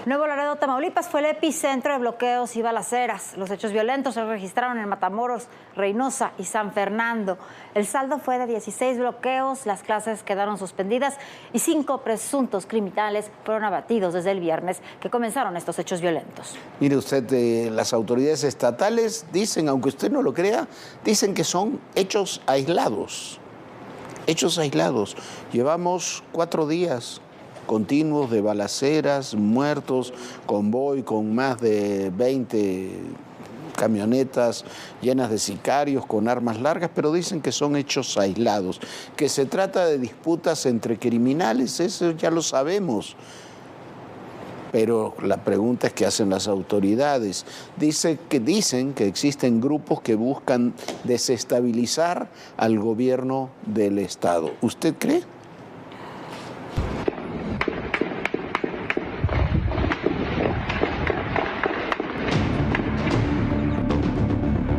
Nuevo Laredo, Tamaulipas, fue el epicentro de bloqueos y balaceras. Los hechos violentos se registraron en Matamoros, Reynosa y San Fernando. El saldo fue de 16 bloqueos, las clases quedaron suspendidas y 5 presuntos criminales fueron abatidos desde el viernes que comenzaron estos hechos violentos. Mire usted, las autoridades estatales dicen, aunque usted no lo crea, dicen que son hechos aislados. Hechos aislados. Llevamos 4 días continuos de balaceras, muertos, convoy con más de 20 camionetas llenas de sicarios con armas largas, pero dicen que son hechos aislados, que se trata de disputas entre criminales, eso ya lo sabemos. Pero la pregunta es qué hacen las autoridades. Dicen que existen grupos que buscan desestabilizar al gobierno del Estado. ¿Usted cree?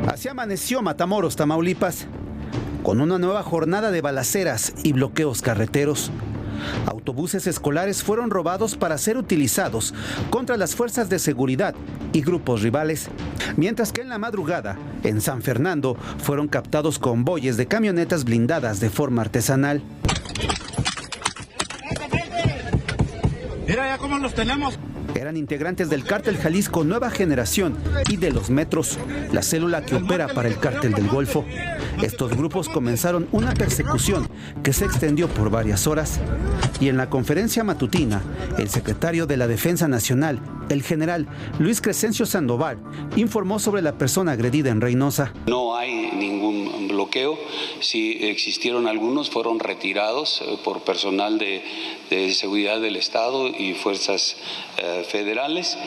Así amaneció Matamoros, Tamaulipas, con una nueva jornada de balaceras y bloqueos carreteros. Autobuses escolares fueron robados para ser utilizados contra las fuerzas de seguridad y grupos rivales, mientras que en la madrugada, en San Fernando, fueron captados convoyes de camionetas blindadas de forma artesanal. Mira ya cómo los tenemos. Eran integrantes del Cártel Jalisco Nueva Generación y de los Metros, la célula que opera para el Cártel del Golfo. Estos grupos comenzaron una persecución que se extendió por varias horas. Y en la conferencia matutina, el secretario de la Defensa Nacional, el general Luis Crescencio Sandoval, informó sobre la persona agredida en Reynosa. No hay ningún bloqueo. Si existieron algunos, fueron retirados por personal de seguridad del Estado y fuerzas federales.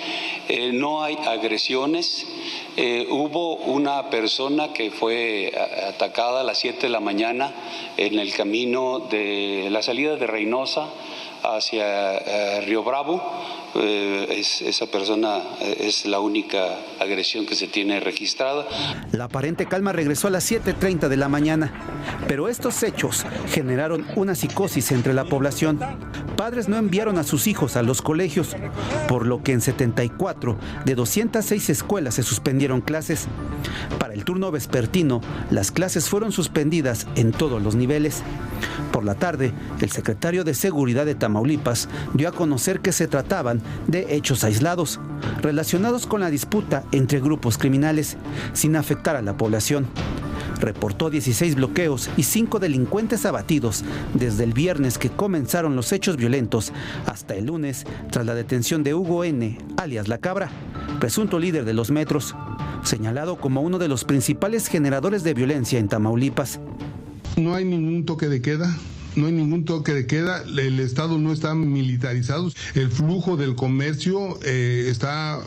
No hay agresiones. Hubo una persona que fue atacada a las 7 de la mañana en el camino de la salida de Reynosa hacia Río Bravo. Esa persona es la única agresión que se tiene registrada. La aparente calma regresó a las 7:30 de la mañana, pero estos hechos generaron una psicosis entre la población. Padres no enviaron a sus hijos a los colegios, por lo que en 74 de 206 escuelas se suspendieron clases. Para el turno vespertino, las clases fueron suspendidas en todos los niveles. Por la tarde, el secretario de Seguridad de Tamaulipas dio a conocer que se trataban de hechos aislados, relacionados con la disputa entre grupos criminales, sin afectar a la población. Reportó 16 bloqueos y 5 delincuentes abatidos desde el viernes que comenzaron los hechos violentos hasta el lunes, tras la detención de Hugo N., alias La Cabra, presunto líder de los Metros, señalado como uno de los principales generadores de violencia en Tamaulipas. No hay ningún toque de queda. No hay ningún toque de queda, el Estado no está militarizado, el flujo del comercio está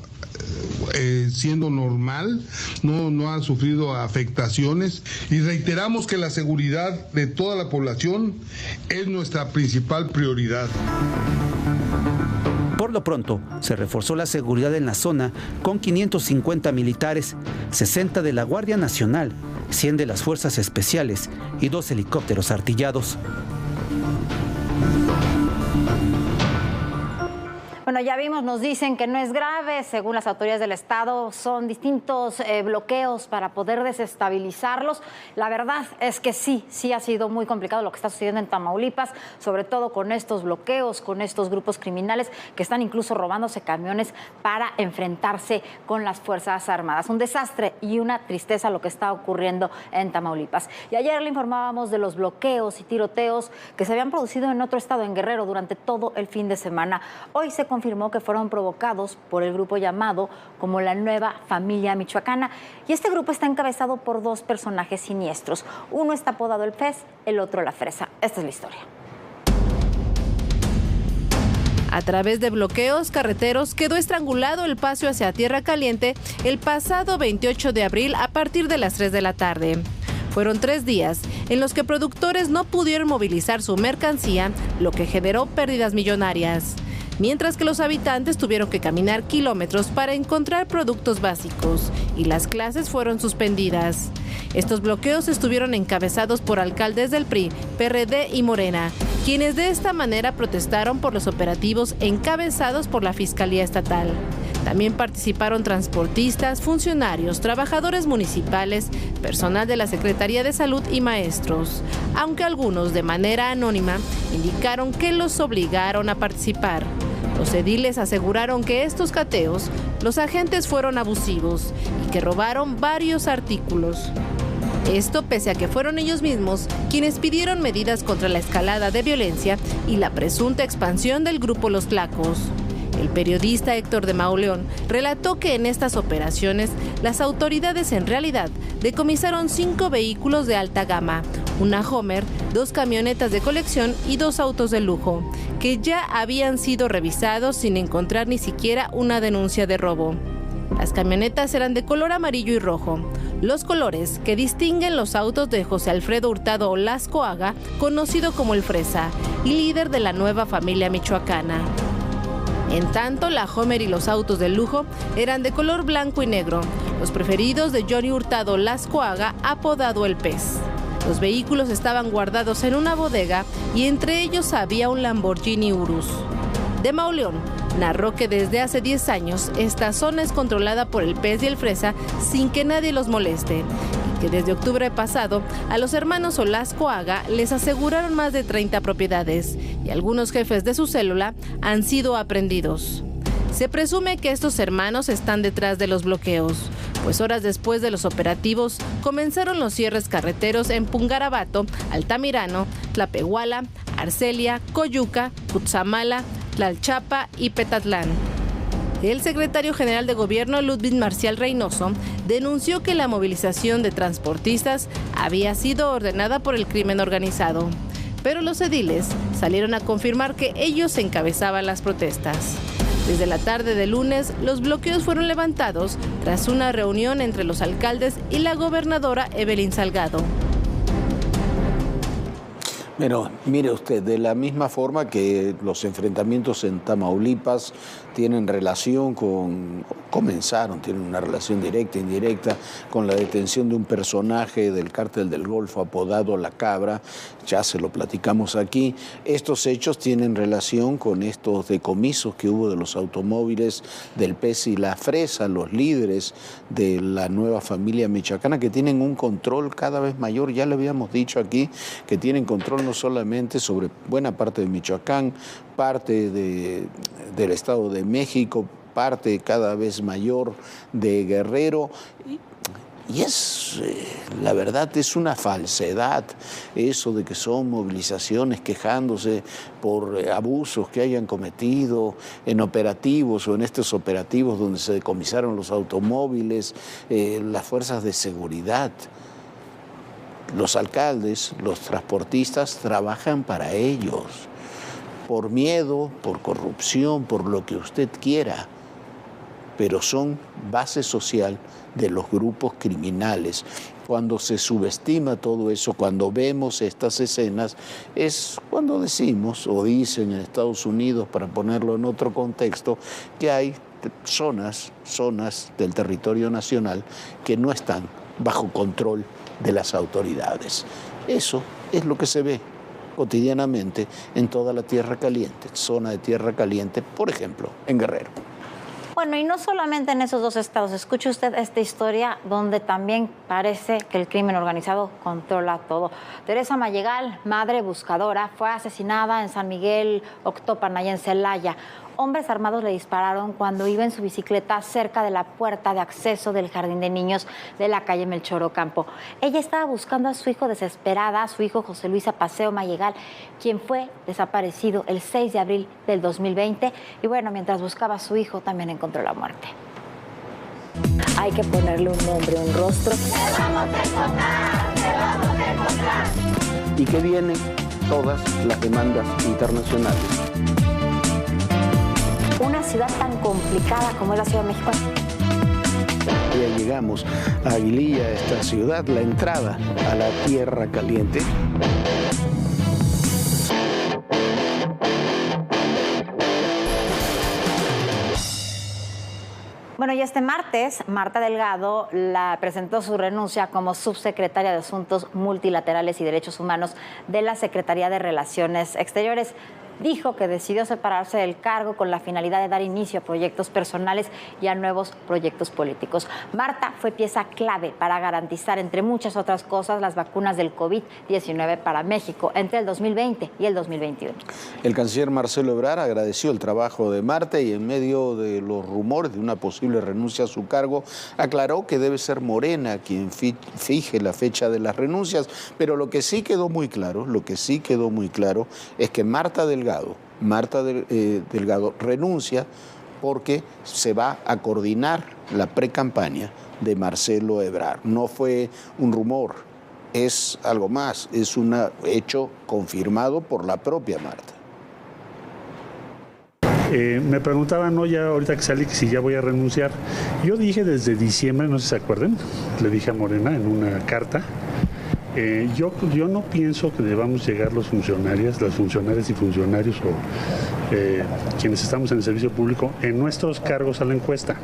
siendo normal, no ha sufrido afectaciones y reiteramos que la seguridad de toda la población es nuestra principal prioridad. Por lo pronto, se reforzó la seguridad en la zona con 550 militares, 60 de la Guardia Nacional, 100 de las Fuerzas Especiales y 2 helicópteros artillados. Bueno, ya vimos, nos dicen que no es grave, según las autoridades del Estado, son distintos bloqueos para poder desestabilizarlos. La verdad es que sí ha sido muy complicado lo que está sucediendo en Tamaulipas, sobre todo con estos bloqueos, con estos grupos criminales que están incluso robándose camiones para enfrentarse con las Fuerzas Armadas. Un desastre y una tristeza lo que está ocurriendo en Tamaulipas. Y ayer le informábamos de los bloqueos y tiroteos que se habían producido en otro estado, en Guerrero, durante todo el fin de semana. Hoy se confirmó que fueron provocados por el grupo llamado como la Nueva Familia Michoacana. Y este grupo está encabezado por 2 personajes siniestros. Uno está apodado el Pez, el otro la Fresa. Esta es la historia. A través de bloqueos carreteros quedó estrangulado el paso hacia Tierra Caliente el pasado 28 de abril a partir de las 3 de la tarde. Fueron 3 días en los que productores no pudieron movilizar su mercancía, lo que generó pérdidas millonarias. mientras que los habitantes tuvieron que caminar kilómetros para encontrar productos básicos y las clases fueron suspendidas. Estos bloqueos estuvieron encabezados por alcaldes del PRI, PRD y Morena, quienes de esta manera protestaron por los operativos encabezados por la Fiscalía Estatal. También participaron transportistas, funcionarios, trabajadores municipales, personal de la Secretaría de Salud y maestros, aunque algunos de manera anónima indicaron que los obligaron a participar. Los ediles aseguraron que estos cateos, los agentes fueron abusivos y que robaron varios artículos. Esto pese a que fueron ellos mismos quienes pidieron medidas contra la escalada de violencia y la presunta expansión del grupo Los Tlacos. El periodista Héctor de Mauleón relató que en estas operaciones las autoridades en realidad decomisaron 5 vehículos de alta gama, una Homer, 2 camionetas de colección y 2 autos de lujo, que ya habían sido revisados sin encontrar ni siquiera una denuncia de robo. Las camionetas eran de color amarillo y rojo, los colores que distinguen los autos de José Alfredo Hurtado Lascoaga, conocido como el Fresa, y líder de la nueva familia michoacana. En tanto, la Homer y los autos de lujo eran de color blanco y negro, los preferidos de Johnny Hurtado Lascoaga, apodado El Pez. Los vehículos estaban guardados en una bodega y entre ellos había un Lamborghini Urus. De Mauleón narró que desde hace 10 años esta zona es controlada por El Pez y el Fresa sin que nadie los moleste, y que desde octubre pasado a los hermanos Lascoaga les aseguraron más de 30 propiedades y algunos jefes de su célula han sido aprehendidos. Se presume que estos hermanos están detrás de los bloqueos, pues horas después de los operativos comenzaron los cierres carreteros en Pungarabato, Altamirano, Tlapehuala, Arcelia, Coyuca, Cutzamala, Tlalchapa y Petatlán. El secretario general de Gobierno, Ludwig Marcial Reynoso, denunció que la movilización de transportistas había sido ordenada por el crimen organizado, pero los ediles salieron a confirmar que ellos encabezaban las protestas. Desde la tarde de lunes, los bloqueos fueron levantados tras una reunión entre los alcaldes y la gobernadora Evelyn Salgado. Pero mire usted, de la misma forma que los enfrentamientos en Tamaulipas tienen relación tienen una relación directa e indirecta con la detención de un personaje del Cártel del Golfo apodado La Cabra, ya se lo platicamos aquí. Estos hechos tienen relación con estos decomisos que hubo de los automóviles del Pez y la Fresa, los líderes de la nueva familia michoacana que tienen un control cada vez mayor, ya le habíamos dicho aquí, que tienen control no solamente sobre buena parte de Michoacán, parte del Estado de México, parte cada vez mayor de Guerrero. Y es, la verdad, es una falsedad eso de que son movilizaciones quejándose por abusos que hayan cometido en operativos o en estos operativos donde se decomisaron los automóviles, las fuerzas de seguridad. Los alcaldes, los transportistas trabajan para ellos, por miedo, por corrupción, por lo que usted quiera, pero son base social de los grupos criminales. Cuando se subestima todo eso, cuando vemos estas escenas, es cuando decimos o dicen en Estados Unidos, para ponerlo en otro contexto, que hay zonas del territorio nacional que no están bajo control de las autoridades. Eso es lo que se ve cotidianamente en toda la Tierra Caliente, zona de Tierra Caliente, por ejemplo, en Guerrero. Bueno, y no solamente en esos 2 estados. Escuche usted esta historia donde también parece que el crimen organizado controla todo. Teresa Mayegal, madre buscadora, fue asesinada en San Miguel Octopan, allá en Celaya. Hombres armados le dispararon cuando iba en su bicicleta cerca de la puerta de acceso del jardín de niños de la calle Melchor Ocampo. Ella estaba buscando a su hijo desesperada, a su hijo José Luis Apaseo Mayegal, quien fue desaparecido el 6 de abril del 2020. Y bueno, mientras buscaba a su hijo, también encontró la muerte. Hay que ponerle un nombre, un rostro. ¡Te vamos a encontrar! ¡Te vamos a encontrar! Y que vienen todas las demandas internacionales. Una ciudad tan complicada como es la Ciudad de México. Ya llegamos a Aguililla, esta ciudad, la entrada a la Tierra Caliente. Bueno, y este martes, Marta Delgado presentó su renuncia como subsecretaria de Asuntos Multilaterales y Derechos Humanos de la Secretaría de Relaciones Exteriores. Dijo que decidió separarse del cargo con la finalidad de dar inicio a proyectos personales y a nuevos proyectos políticos. Marta fue pieza clave para garantizar, entre muchas otras cosas, las vacunas del COVID-19 para México entre el 2020 y el 2021. El canciller Marcelo Ebrard agradeció el trabajo de Marta y en medio de los rumores de una posible renuncia a su cargo, aclaró que debe ser Morena quien fije la fecha de las renuncias, pero lo que sí quedó muy claro es que Marta Delgado renuncia porque se va a coordinar la precampaña de Marcelo Ebrard. No fue un rumor, es algo más, es un hecho confirmado por la propia Marta. Me preguntaban, no, ya ahorita que salí, que si ya voy a renunciar. Yo dije desde diciembre, no sé si se acuerdan, le dije a Morena en una carta, yo no pienso que debamos llegar las funcionarias y funcionarios o quienes estamos en el servicio público en nuestros cargos a la encuesta.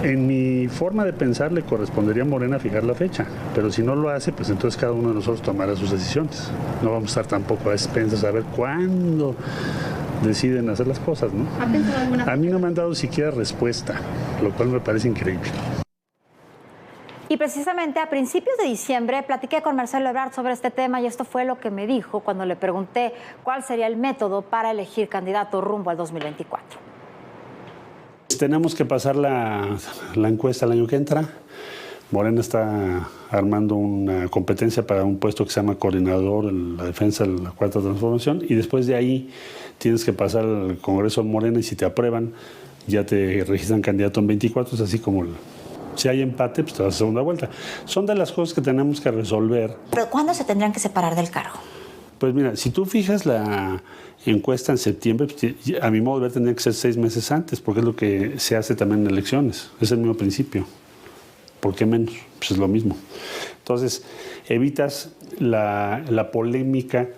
En mi forma de pensar le correspondería a Morena fijar la fecha, pero si no lo hace, pues entonces cada uno de nosotros tomará sus decisiones. No vamos a estar tampoco a expensas a ver cuándo deciden hacer las cosas, ¿no? A mí no me han dado siquiera respuesta, lo cual me parece increíble. Y precisamente a principios de diciembre platiqué con Marcelo Ebrard sobre este tema y esto fue lo que me dijo cuando le pregunté cuál sería el método para elegir candidato rumbo al 2024. Tenemos que pasar la encuesta el año que entra. Morena está armando una competencia para un puesto que se llama coordinador en la defensa de la Cuarta Transformación y después de ahí tienes que pasar al Congreso de Morena y si te aprueban ya te registran candidato en 24, es así como si hay empate, pues te vas a segunda vuelta. Son de las cosas que tenemos que resolver. ¿Pero cuándo se tendrían que separar del cargo? Pues mira, si tú fijas la encuesta en septiembre, pues, a mi modo de ver tendría que ser 6 meses antes, porque es lo que se hace también en elecciones. Es el mismo principio. ¿Por qué menos? Pues es lo mismo. Entonces, evitas la polémica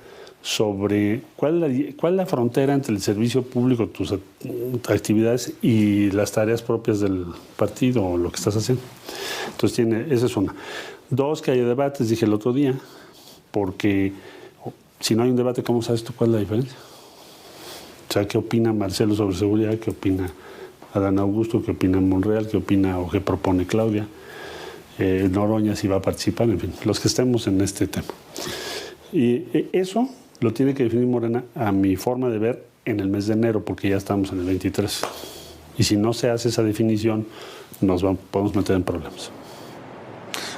sobre cuál es la frontera entre el servicio público, tus actividades y las tareas propias del partido o lo que estás haciendo. Entonces, esa es una. 2, que haya debates, dije el otro día, porque si no hay un debate, ¿cómo sabes tú cuál es la diferencia? O sea, ¿qué opina Marcelo sobre seguridad? ¿Qué opina Adán Augusto? ¿Qué opina Monreal? ¿Qué opina o qué propone Claudia? Noroña si va a participar, en fin, los que estemos en este tema. Y eso lo tiene que definir Morena, a mi forma de ver, en el mes de enero, porque ya estamos en el 23. Y si no se hace esa definición, podemos meter en problemas.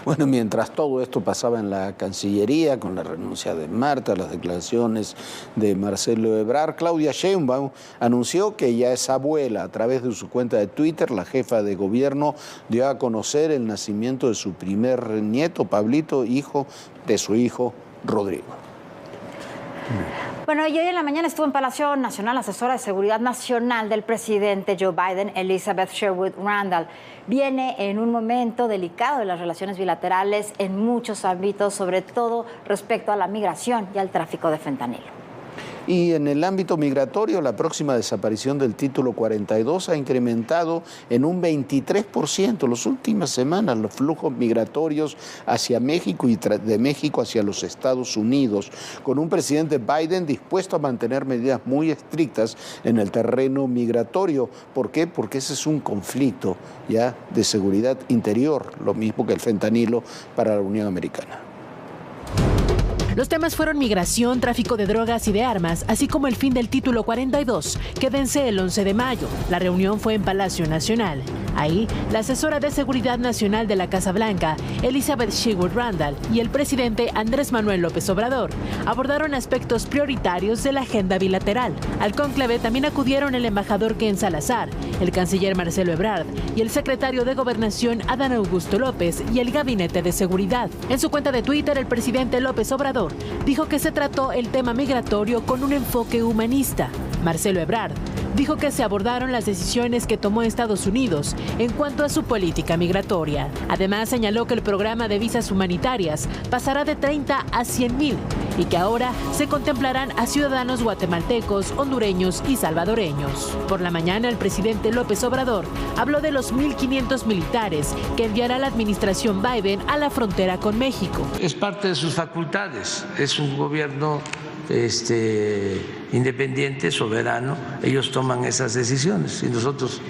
Bueno, mientras todo esto pasaba en la Cancillería, con la renuncia de Marta, las declaraciones de Marcelo Ebrard, Claudia Sheinbaum anunció que ya es abuela. A través de su cuenta de Twitter, la jefa de gobierno dio a conocer el nacimiento de su primer nieto, Pablito, hijo de su hijo Rodrigo. Bueno, y hoy en la mañana estuvo en Palacio Nacional la asesora de Seguridad Nacional del presidente Joe Biden, Elizabeth Sherwood Randall. Viene en un momento delicado de las relaciones bilaterales en muchos ámbitos, sobre todo respecto a la migración y al tráfico de fentanilo. Y en el ámbito migratorio, la próxima desaparición del título 42 ha incrementado en un 23%. Las últimas semanas, los flujos migratorios hacia México y de México hacia los Estados Unidos, con un presidente Biden dispuesto a mantener medidas muy estrictas en el terreno migratorio. ¿Por qué? Porque ese es un conflicto ya de seguridad interior, lo mismo que el fentanilo para la Unión Americana. Los temas fueron migración, tráfico de drogas y de armas, así como el fin del título 42, que vence el 11 de mayo. La reunión fue en Palacio Nacional. Ahí, la asesora de Seguridad Nacional de la Casa Blanca, Elizabeth Sherwood Randall, y el presidente Andrés Manuel López Obrador abordaron aspectos prioritarios de la agenda bilateral. Al cónclave también acudieron el embajador Ken Salazar, el canciller Marcelo Ebrard y el secretario de Gobernación Adán Augusto López y el Gabinete de Seguridad. En su cuenta de Twitter, el presidente López Obrador dijo que se trató el tema migratorio con un enfoque humanista. Marcelo Ebrard dijo que se abordaron las decisiones que tomó Estados Unidos en cuanto a su política migratoria. Además, señaló que el programa de visas humanitarias pasará de 30 a 100,000 y que ahora se contemplarán a ciudadanos guatemaltecos, hondureños y salvadoreños. Por la mañana, el presidente López Obrador habló de los 1,500 militares que enviará la administración Biden a la frontera con México. Es parte de sus facultades, es un gobierno independiente, soberano, ellos toman esas decisiones y nosotros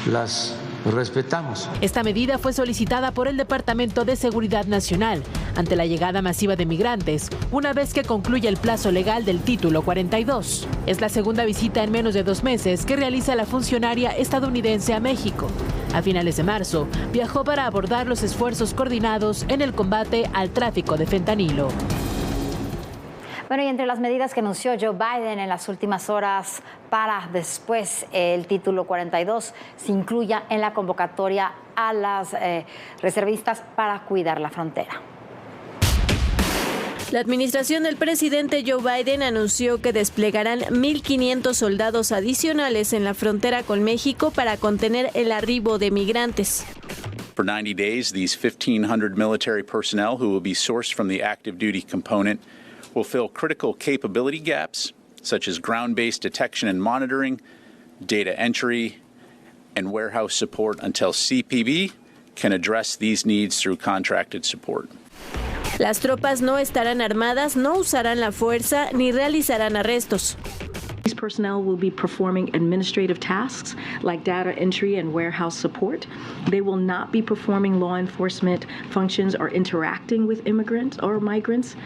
las respetamos. Esta medida fue solicitada por el Departamento de Seguridad Nacional ante la llegada masiva de migrantes, una vez que concluye el plazo legal del Título 42. Es la segunda visita en menos de 2 meses que realiza la funcionaria estadounidense a México. A finales de marzo, viajó para abordar los esfuerzos coordinados en el combate al tráfico de fentanilo. Bueno, y entre las medidas que anunció Joe Biden en las últimas horas para después el Título 42 se incluya en la convocatoria a las reservistas para cuidar la frontera. La administración del presidente Joe Biden anunció que desplegarán 1,500 soldados adicionales en la frontera con México para contener el arribo de migrantes. For 90 days, these 1,500 military personnel who will be sourced from the active duty component will fill critical capability gaps, such as ground-based detection and monitoring, data entry, and warehouse support until CPB can address these needs through contracted support. Las tropas no estarán armadas, no usarán la fuerza ni realizarán arrestos. These personnel will be performing administrative tasks like data entry and warehouse support. They will not be performing law enforcement functions or interacting with immigrants or migrants.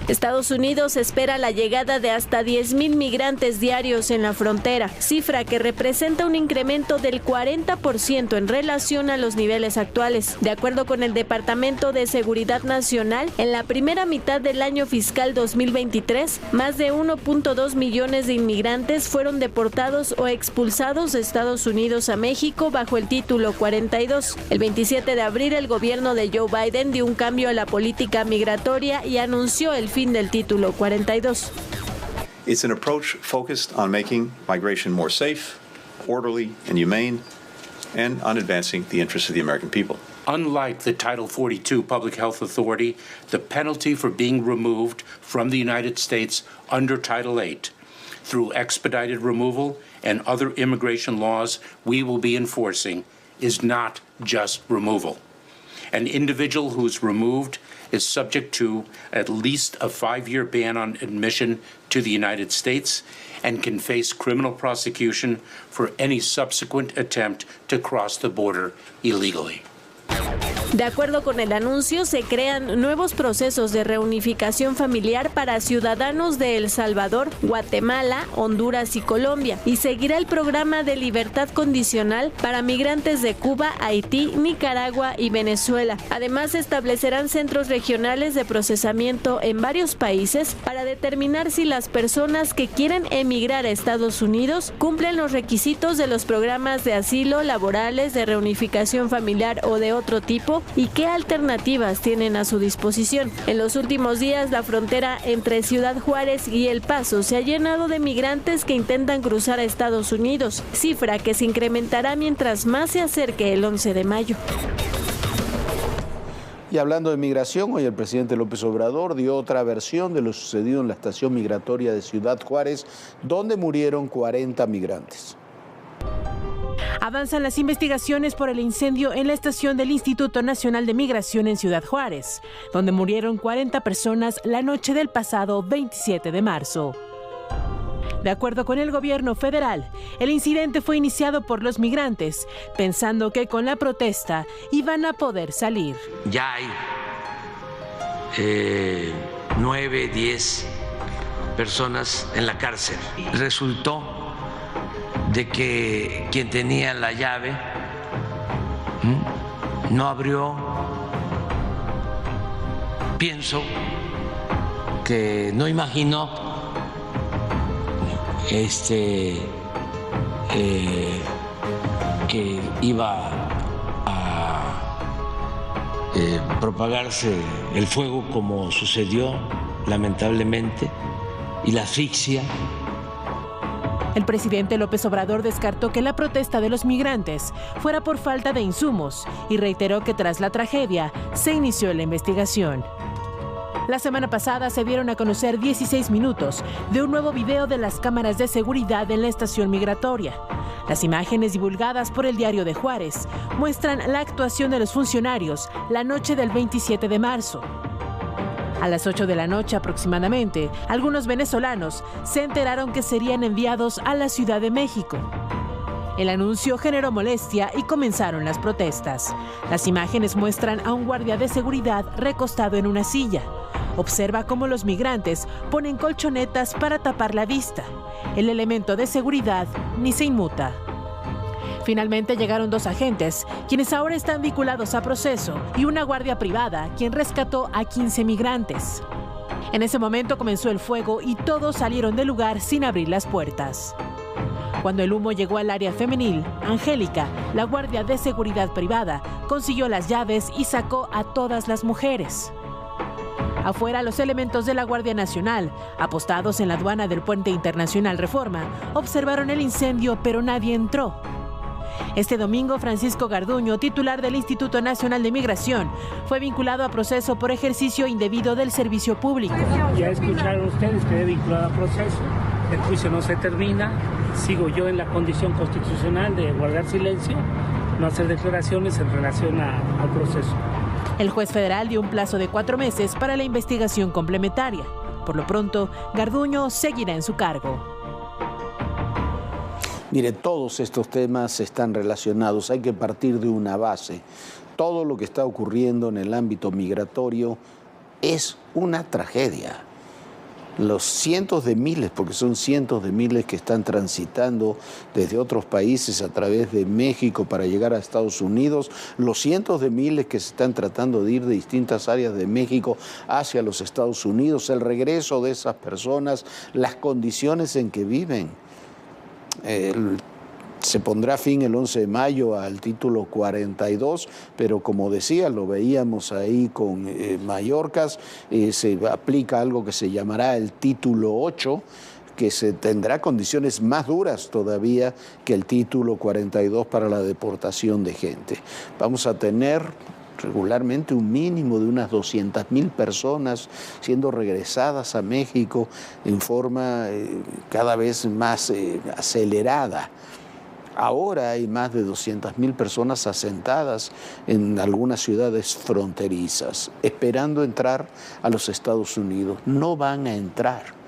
Estados Unidos espera la llegada de hasta 10,000 migrantes diarios en la frontera, cifra que representa un incremento del 40% en relación a los niveles actuales. De acuerdo con el Departamento de Seguridad Nacional, en la primera mitad del año fiscal 2023, más de 1.2 millones de inmigrantes fueron deportados o expulsados de Estados Unidos a México bajo el Título 42. El 27 de abril, el gobierno de Joe Biden dio un cambio a la política migratoria y anunció el fin del Título 42. It's an approach focused on making migration more safe, orderly, and humane, and on advancing the interests of the American people. Unlike the Title 42 Public Health Authority, the penalty for being removed from the United States under Title 8 through expedited removal and other immigration laws we will be enforcing is not just removal. An individual who is removed is subject to at least a 5-year ban on admission to the United States and can face criminal prosecution for any subsequent attempt to cross the border illegally. De acuerdo con el anuncio, se crean nuevos procesos de reunificación familiar para ciudadanos de El Salvador, Guatemala, Honduras y Colombia, y seguirá el programa de libertad condicional para migrantes de Cuba, Haití, Nicaragua y Venezuela. Además, se establecerán centros regionales de procesamiento en varios países para determinar si las personas que quieren emigrar a Estados Unidos cumplen los requisitos de los programas de asilo, laborales, de reunificación familiar o de otro tipo, y qué alternativas tienen a su disposición. En los últimos días, la frontera entre Ciudad Juárez y El Paso se ha llenado de migrantes que intentan cruzar a Estados Unidos, cifra que se incrementará mientras más se acerque el 11 de mayo. Y hablando de migración, hoy el presidente López Obrador dio otra versión de lo sucedido en la estación migratoria de Ciudad Juárez, donde murieron 40 migrantes. Avanzan las investigaciones por el incendio en la estación del Instituto Nacional de Migración en Ciudad Juárez, donde murieron 40 personas la noche del pasado 27 de marzo. De acuerdo con el gobierno federal, el incidente fue iniciado por los migrantes, pensando que con la protesta iban a poder salir. Ya hay 9, 10 personas en la cárcel. Resultó de que quien tenía la llave no abrió. Pienso que no imaginó que iba a propagarse el fuego como sucedió lamentablemente, y la asfixia. El presidente López Obrador descartó que la protesta de los migrantes fuera por falta de insumos y reiteró que tras la tragedia se inició la investigación. La semana pasada se dieron a conocer 16 minutos de un nuevo video de las cámaras de seguridad en la estación migratoria. Las imágenes divulgadas por el Diario de Juárez muestran la actuación de los funcionarios la noche del 27 de marzo. A las 8 de la noche aproximadamente, algunos venezolanos se enteraron que serían enviados a la Ciudad de México. El anuncio generó molestia y comenzaron las protestas. Las imágenes muestran a un guardia de seguridad recostado en una silla. Observa cómo los migrantes ponen colchonetas para tapar la vista. El elemento de seguridad ni se inmuta. Finalmente llegaron 2 agentes, quienes ahora están vinculados a proceso, y una guardia privada, quien rescató a 15 migrantes. En ese momento comenzó el fuego y todos salieron del lugar sin abrir las puertas. Cuando el humo llegó al área femenil, Angélica, la guardia de seguridad privada, consiguió las llaves y sacó a todas las mujeres. Afuera, los elementos de la Guardia Nacional, apostados en la aduana del Puente Internacional Reforma, observaron el incendio, pero nadie entró. Este domingo, Francisco Garduño, titular del Instituto Nacional de Migración, fue vinculado a proceso por ejercicio indebido del servicio público. Ya escucharon ustedes que he vinculado a proceso. El juicio no se termina. Sigo yo en la condición constitucional de guardar silencio, no hacer declaraciones en relación al proceso. El juez federal dio un plazo de 4 meses para la investigación complementaria. Por lo pronto, Garduño seguirá en su cargo. Mire, todos estos temas están relacionados. Hay que partir de una base. Todo lo que está ocurriendo en el ámbito migratorio es una tragedia. Los cientos de miles, porque son cientos de miles que están transitando desde otros países a través de México para llegar a Estados Unidos, los cientos de miles que se están tratando de ir de distintas áreas de México hacia los Estados Unidos, el regreso de esas personas, las condiciones en que viven. Se pondrá fin el 11 de mayo al título 42, pero como decía, lo veíamos ahí con Mallorcas, se aplica algo que se llamará el título 8, que se tendrá condiciones más duras todavía que el título 42 para la deportación de gente. Vamos a tener regularmente un mínimo de unas 200.000 personas siendo regresadas a México en forma cada vez más acelerada. Ahora hay más de 200.000 personas asentadas en algunas ciudades fronterizas, esperando entrar a los Estados Unidos. No van a entrar.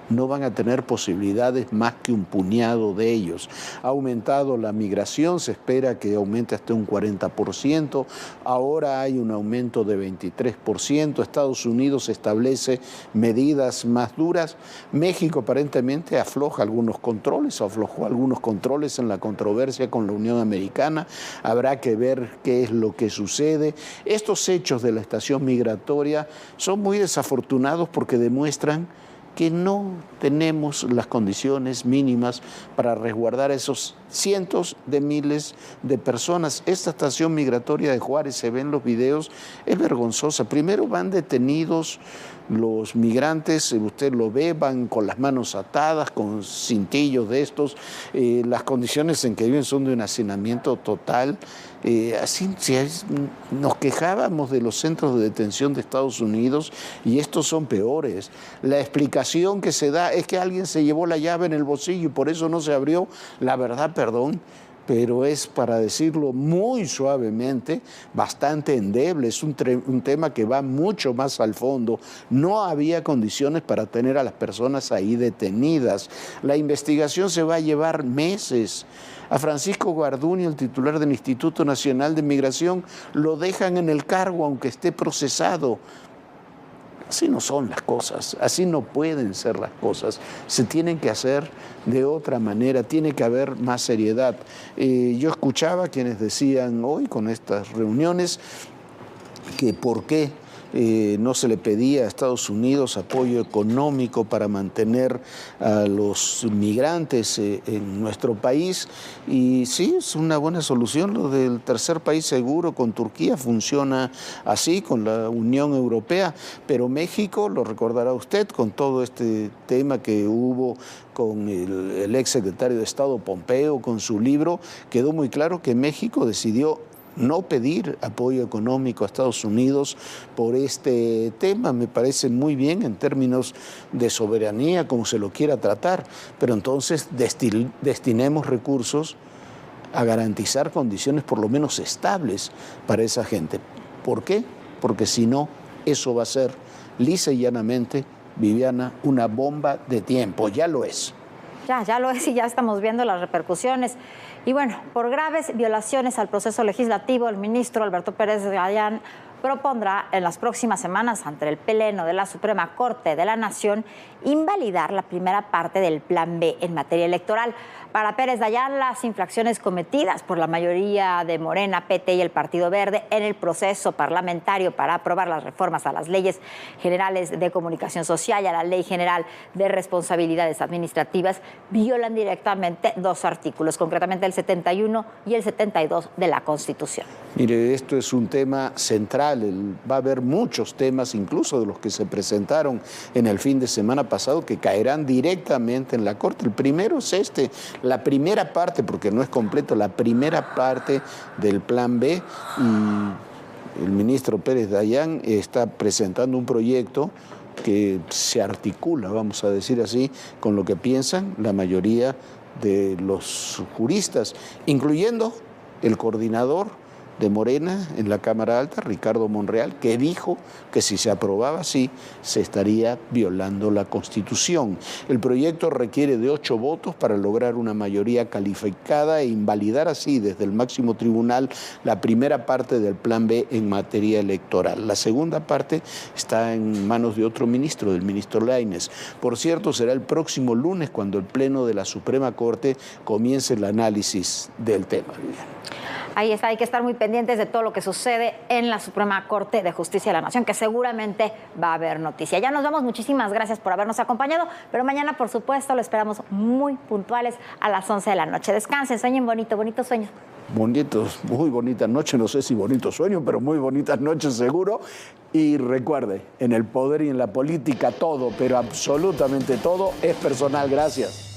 No van a tener posibilidades más que un puñado de ellos. Ha aumentado la migración, se espera que aumente hasta un 40%, ahora hay un aumento de 23%, Estados Unidos establece medidas más duras, México aparentemente afloja algunos controles, aflojó algunos controles en la controversia con la Unión Americana, habrá que ver qué es lo que sucede. Estos hechos de la estación migratoria son muy desafortunados porque demuestran que no tenemos las condiciones mínimas para resguardar a esos cientos de miles de personas. Esta estación migratoria de Juárez, se ven los videos, es vergonzosa. Primero van detenidos los migrantes, usted lo ve, van con las manos atadas, con cintillos de estos. Las condiciones en que viven son de un hacinamiento total. Así nos quejábamos de los centros de detención de Estados Unidos y estos son peores. La explicación que se da es que alguien se llevó la llave en el bolsillo y por eso no se abrió. La verdad, perdón, pero es, para decirlo muy suavemente, bastante endeble. Es un tema que va mucho más al fondo. No había condiciones para tener a las personas ahí detenidas. La investigación se va a llevar meses. A Francisco Garduño, el titular del Instituto Nacional de Migración, lo dejan en el cargo aunque esté procesado. Así no son las cosas, así no pueden ser las cosas. Se tienen que hacer de otra manera, tiene que haber más seriedad. Yo escuchaba quienes decían hoy con estas reuniones que por qué no se le pedía a Estados Unidos apoyo económico para mantener a los migrantes en nuestro país. Y sí, es una buena solución. Lo del tercer país seguro con Turquía funciona así, con la Unión Europea. Pero México, lo recordará usted, con todo este tema que hubo con el exsecretario de Estado Pompeo, con su libro, quedó muy claro que México decidió no pedir apoyo económico a Estados Unidos por este tema. Me parece muy bien en términos de soberanía, como se lo quiera tratar, pero entonces destinemos recursos a garantizar condiciones por lo menos estables para esa gente. ¿Por qué? Porque si no, eso va a ser lisa y llanamente, Viviana, una bomba de tiempo. Ya lo es. Ya lo es y ya estamos viendo las repercusiones. Y bueno, por graves violaciones al proceso legislativo, el ministro Alberto Pérez Dayán propondrá en las próximas semanas ante el Pleno de la Suprema Corte de la Nación invalidar la primera parte del Plan B en materia electoral. Para Pérez Dayán, las infracciones cometidas por la mayoría de Morena, PT y el Partido Verde en el proceso parlamentario para aprobar las reformas a las leyes generales de comunicación social y a la Ley General de Responsabilidades Administrativas violan directamente dos artículos, concretamente el 71 y el 72 de la Constitución. Mire, esto es un tema central. Va a haber muchos temas, incluso de los que se presentaron en el fin de semana pasado, que caerán directamente en la Corte. El primero es la primera parte, porque no es completo, la primera parte del Plan B, y el ministro Pérez Dayán está presentando un proyecto que se articula, vamos a decir así, con lo que piensan la mayoría de los juristas, incluyendo el coordinador de Morena en la Cámara Alta, Ricardo Monreal, que dijo que si se aprobaba así, se estaría violando la Constitución. El proyecto requiere de 8 votos para lograr una mayoría calificada e invalidar así desde el máximo tribunal la primera parte del Plan B en materia electoral. La segunda parte está en manos de otro ministro, del ministro Lainez. Por cierto, será el próximo lunes cuando el Pleno de la Suprema Corte comience el análisis del tema. Ahí está, hay que estar muy pendientes de todo lo que sucede en la Suprema Corte de Justicia de la Nación, que seguramente va a haber noticia. Ya nos vamos, muchísimas gracias por habernos acompañado, pero mañana, por supuesto, lo esperamos muy puntuales a las 11 de la noche. Descansen, sueñen bonito, bonito sueño. Bonitos, muy bonitas noches, no sé si bonito sueño, pero muy bonitas noches seguro. Y recuerde, en el poder y en la política todo, pero absolutamente todo es personal. Gracias.